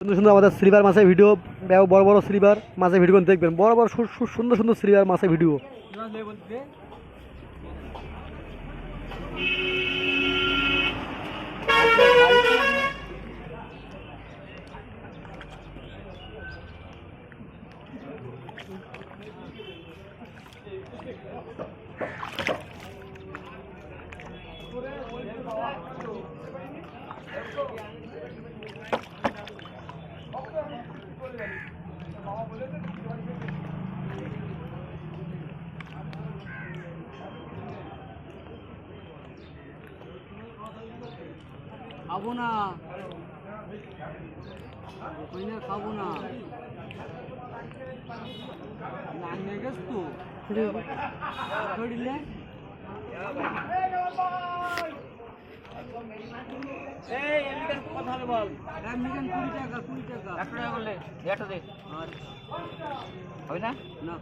সুন্দর সুন্দর আমাদের স্লিপার মাছের ভিডিও, বড় বড় স্লিপার মাছের ভিডিও দেখবেন, বড় বড় সুন্দর সুন্দর স্লিপার মাছের ভিডিও। খাবো না, খাবো না, কথা বল। 20 টাকা 20 টাকা 1 টাকা করলে 1 টাকা দে। হবে না? না।